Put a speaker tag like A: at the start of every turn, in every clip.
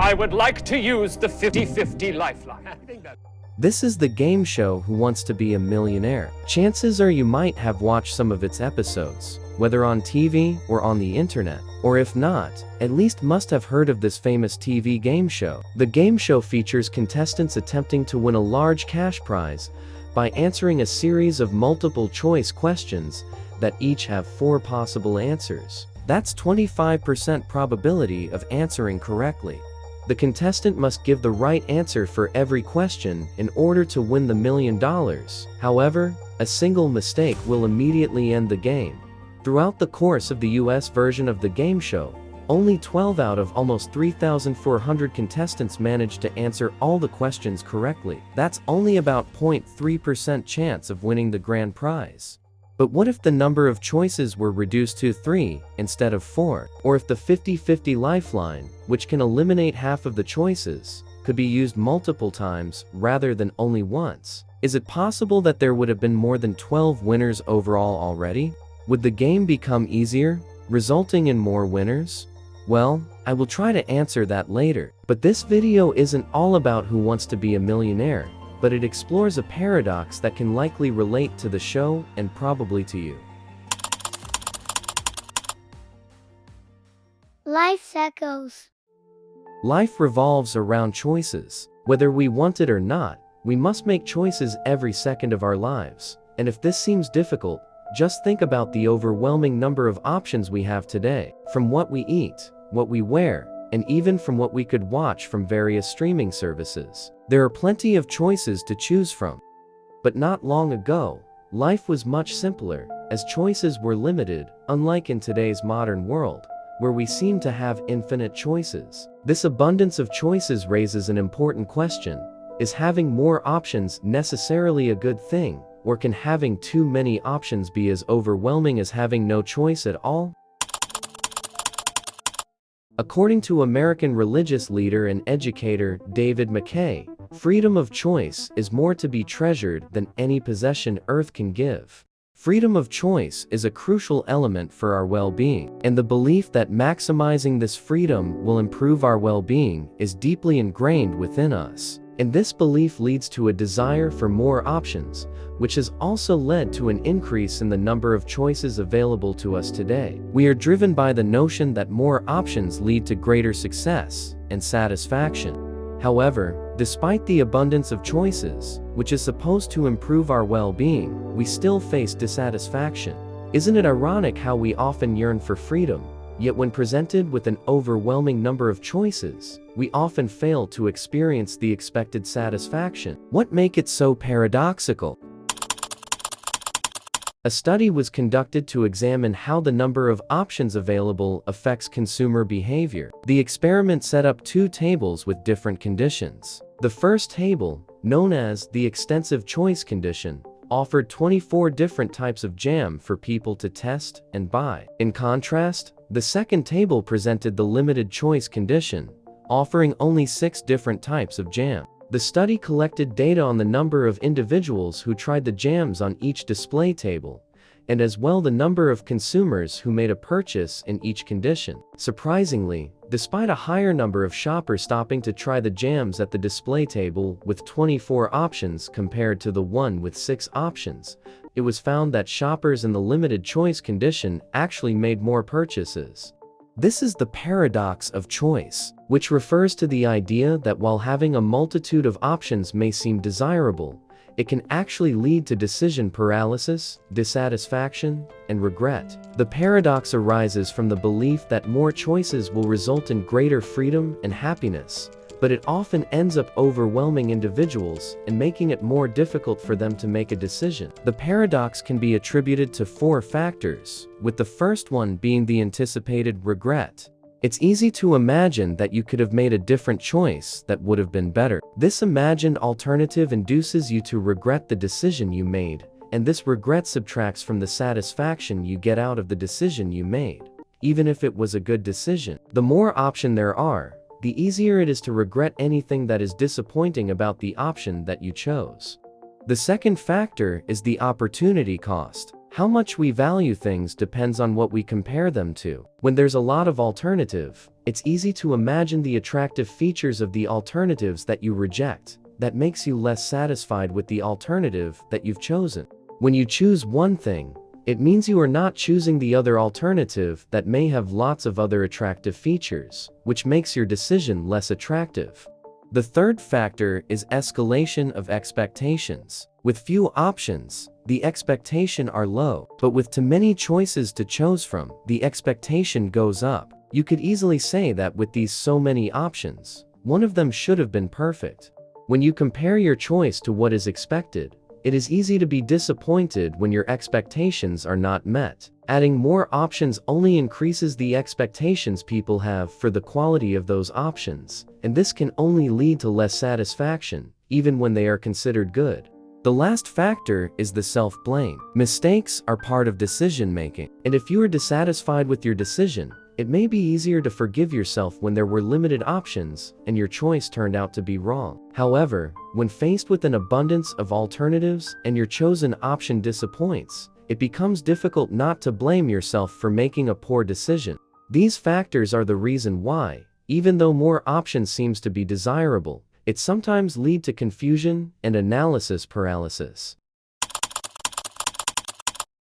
A: I would like to use the 50-50 lifeline.
B: This is the game show Who Wants to Be a Millionaire. Chances are you might have watched some of its episodes, whether on TV or on the internet, or if not, at least must have heard of this famous TV game show. The game show features contestants attempting to win a large cash prize by answering a series of multiple choice questions that each have 4 possible answers. That's 25% probability of answering correctly. The contestant must give the right answer for every question in order to win the $1 million. However, a single mistake will immediately end the game. Throughout the course of the US version of the game show, only 12 out of almost 3,400 contestants managed to answer all the questions correctly. That's only about 0.3% chance of winning the grand prize. But what if the number of choices were reduced to 3 instead of 4? Or if the 50-50 lifeline, which can eliminate half of the choices, could be used multiple times rather than only once? Is it possible that there would have been more than 12 winners overall already? Would the game become easier, resulting in more winners? Well, I will try to answer that later. But this video isn't all about who wants to be a millionaire, but it explores a paradox that can likely relate to the show and probably to you.
C: Life's echoes.
B: Life revolves around choices. Whether we want it or not, we must make choices every second of our lives. And if this seems difficult, just think about the overwhelming number of options we have today. From what we eat, what we wear, and even from what we could watch from various streaming services. There are plenty of choices to choose from. But not long ago, life was much simpler, as choices were limited, unlike in today's modern world, where we seem to have infinite choices. This abundance of choices raises an important question. Is having more options necessarily a good thing, or can having too many options be as overwhelming as having no choice at all? According to American religious leader and educator David McKay, freedom of choice is more to be treasured than any possession earth can give. Freedom of choice is a crucial element for our well-being, and the belief that maximizing this freedom will improve our well-being is deeply ingrained within us. And this belief leads to a desire for more options, which has also led to an increase in the number of choices available to us today. We are driven by the notion that more options lead to greater success and satisfaction. However, despite the abundance of choices, which is supposed to improve our well-being, we still face dissatisfaction. Isn't it ironic how we often yearn for freedom, yet when presented with an overwhelming number of choices, we often fail to experience the expected satisfaction? What makes it so paradoxical? A study was conducted to examine how the number of options available affects consumer behavior. The experiment set up 2 tables with different conditions. The first table, known as the extensive choice condition, offered 24 different types of jam for people to test and buy. In contrast, the second table presented the limited choice condition, offering only 6 different types of jam. The study collected data on the number of individuals who tried the jams on each display table, and as well the number of consumers who made a purchase in each condition. Surprisingly, despite a higher number of shoppers stopping to try the jams at the display table with 24 options compared to the one with 6 options, it was found that shoppers in the limited choice condition actually made more purchases. This is the paradox of choice, which refers to the idea that while having a multitude of options may seem desirable, it can actually lead to decision paralysis, dissatisfaction, and regret. The paradox arises from the belief that more choices will result in greater freedom and happiness, but it often ends up overwhelming individuals and making it more difficult for them to make a decision. The paradox can be attributed to 4 factors, with the first one being the anticipated regret. It's easy to imagine that you could have made a different choice that would have been better. This imagined alternative induces you to regret the decision you made, and this regret subtracts from the satisfaction you get out of the decision you made, even if it was a good decision. The more options there are, the easier it is to regret anything that is disappointing about the option that you chose. The second factor is the opportunity cost. How much we value things depends on what we compare them to. When there's a lot of alternative, it's easy to imagine the attractive features of the alternatives that you reject. That makes you less satisfied with the alternative that you've chosen. When you choose one thing, it means you are not choosing the other alternative that may have lots of other attractive features, which makes your decision less attractive. The third factor is escalation of expectations. With few options, the expectation are low, but with too many choices to choose from, the expectation goes up. You could easily say that with these so many options, one of them should have been perfect. When you compare your choice to what is expected, it is easy to be disappointed when your expectations are not met. Adding more options only increases the expectations people have for the quality of those options, and this can only lead to less satisfaction, even when they are considered good. The last factor is the self-blame. Mistakes are part of decision-making, and if you are dissatisfied with your decision, it may be easier to forgive yourself when there were limited options and your choice turned out to be wrong. However, when faced with an abundance of alternatives and your chosen option disappoints, it becomes difficult not to blame yourself for making a poor decision. These factors are the reason why, even though more options seems to be desirable, it sometimes leads to confusion and analysis paralysis.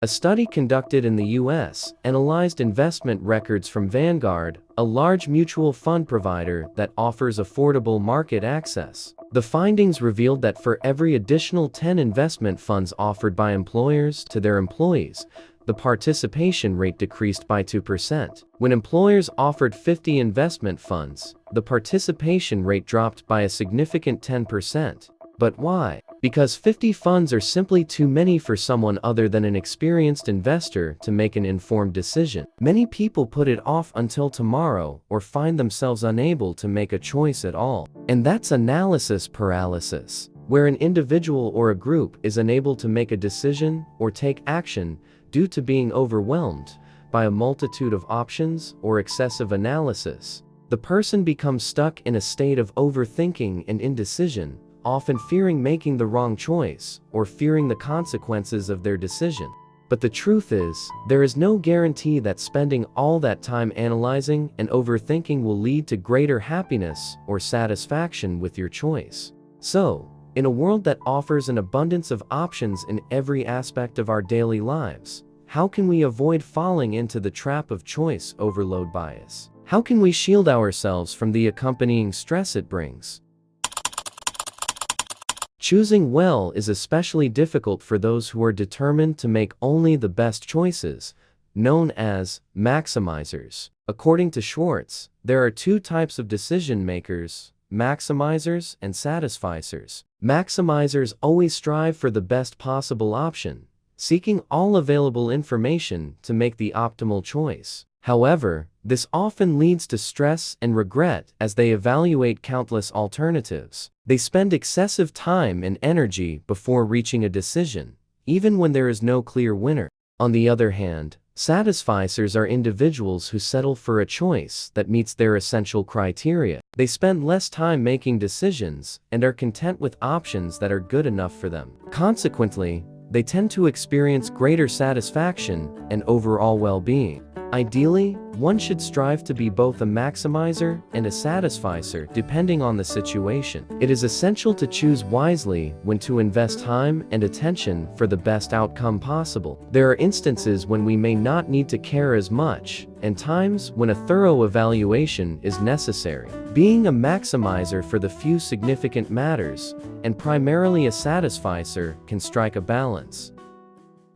B: A study conducted in the US analyzed investment records from Vanguard, a large mutual fund provider that offers affordable market access. The findings revealed that for every additional 10 investment funds offered by employers to their employees, the participation rate decreased by 2%. When employers offered 50 investment funds, the participation rate dropped by a significant 10%. But why? Because 50 funds are simply too many for someone other than an experienced investor to make an informed decision. Many people put it off until tomorrow or find themselves unable to make a choice at all. And that's analysis paralysis, where an individual or a group is unable to make a decision or take action due to being overwhelmed by a multitude of options or excessive analysis. The person becomes stuck in a state of overthinking and indecision, often fearing making the wrong choice or fearing the consequences of their decision. But the truth is, there is no guarantee that spending all that time analyzing and overthinking will lead to greater happiness or satisfaction with your choice. So, in a world that offers an abundance of options in every aspect of our daily lives, how can we avoid falling into the trap of choice overload bias? How can we shield ourselves from the accompanying stress it brings? Choosing well is especially difficult for those who are determined to make only the best choices, known as maximizers. According to Schwartz, there are two types of decision makers: maximizers and satisficers. Maximizers always strive for the best possible option, seeking all available information to make the optimal choice. However, this often leads to stress and regret as they evaluate countless alternatives. They spend excessive time and energy before reaching a decision, even when there is no clear winner. On the other hand, satisficers are individuals who settle for a choice that meets their essential criteria. They spend less time making decisions and are content with options that are good enough for them. Consequently, they tend to experience greater satisfaction and overall well-being. Ideally, one should strive to be both a maximizer and a satisficer depending on the situation. It is essential to choose wisely when to invest time and attention for the best outcome possible. There are instances when we may not need to care as much, and times when a thorough evaluation is necessary. Being a maximizer for the few significant matters, and primarily a satisficer, can strike a balance.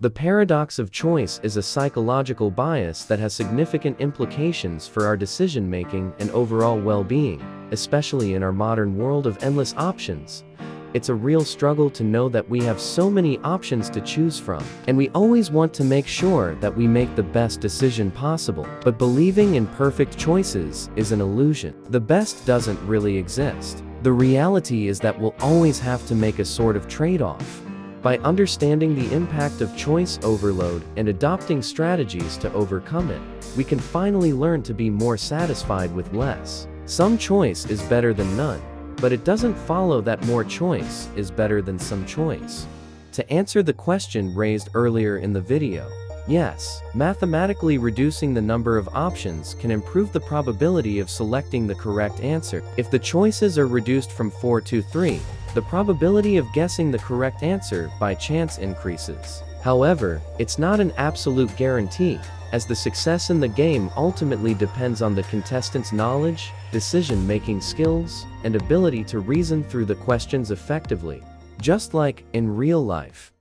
B: The paradox of choice is a psychological bias that has significant implications for our decision-making and overall well-being, especially in our modern world of endless options. It's a real struggle to know that we have so many options to choose from, and we always want to make sure that we make the best decision possible. But believing in perfect choices is an illusion. The best doesn't really exist. The reality is that we'll always have to make a sort of trade-off. By understanding the impact of choice overload and adopting strategies to overcome it, we can finally learn to be more satisfied with less. Some choice is better than none, but it doesn't follow that more choice is better than some choice. To answer the question raised earlier in the video, yes, mathematically reducing the number of options can improve the probability of selecting the correct answer. If the choices are reduced from 4 to 3, the probability of guessing the correct answer by chance increases. However, it's not an absolute guarantee, as the success in the game ultimately depends on the contestants' knowledge, decision-making skills, and ability to reason through the questions effectively, just like in real life.